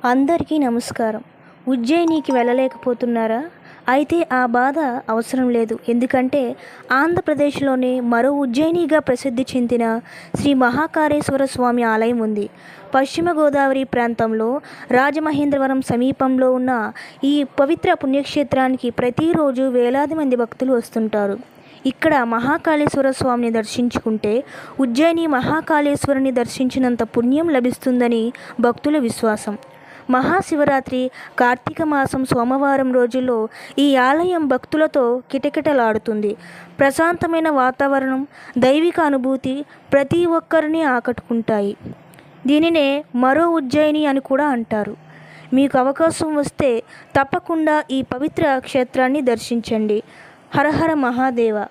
అందరికీ నమస్కారం. ఉజ్జయినికి వెళ్ళలేకపోతున్నారా? అయితే ఆ బాధ అవసరం లేదు. ఎందుకంటే ఆంధ్రప్రదేశ్లోనే మరో ఉజ్జయినిగా ప్రసిద్ధి చెందిన శ్రీ మహాకాళేశ్వర స్వామి ఆలయం ఉంది. పశ్చిమ గోదావరి ప్రాంతంలో రాజమహేంద్రవరం సమీపంలో ఉన్న ఈ పవిత్ర పుణ్యక్షేత్రానికి ప్రతిరోజు వేలాది మంది భక్తులు వస్తుంటారు. ఇక్కడ మహాకాళేశ్వర స్వామిని దర్శించుకుంటే ఉజ్జయిని మహాకాళేశ్వరుని దర్శించినంత పుణ్యం లభిస్తుందని భక్తుల విశ్వాసం. మహాశివరాత్రి, కార్తీక మాసం సోమవారం రోజుల్లో ఈ ఆలయం భక్తులతో కిటకిటలాడుతుంది. ప్రశాంతమైన వాతావరణం, దైవిక అనుభూతి ప్రతి ఒక్కరిని ఆకట్టుకుంటాయి. దీనినే మరో ఉజ్జయిని అని కూడా అంటారు. మీకు అవకాశం వస్తే తప్పకుండా ఈ పవిత్ర క్షేత్రాన్ని దర్శించండి. హర హర మహాదేవ.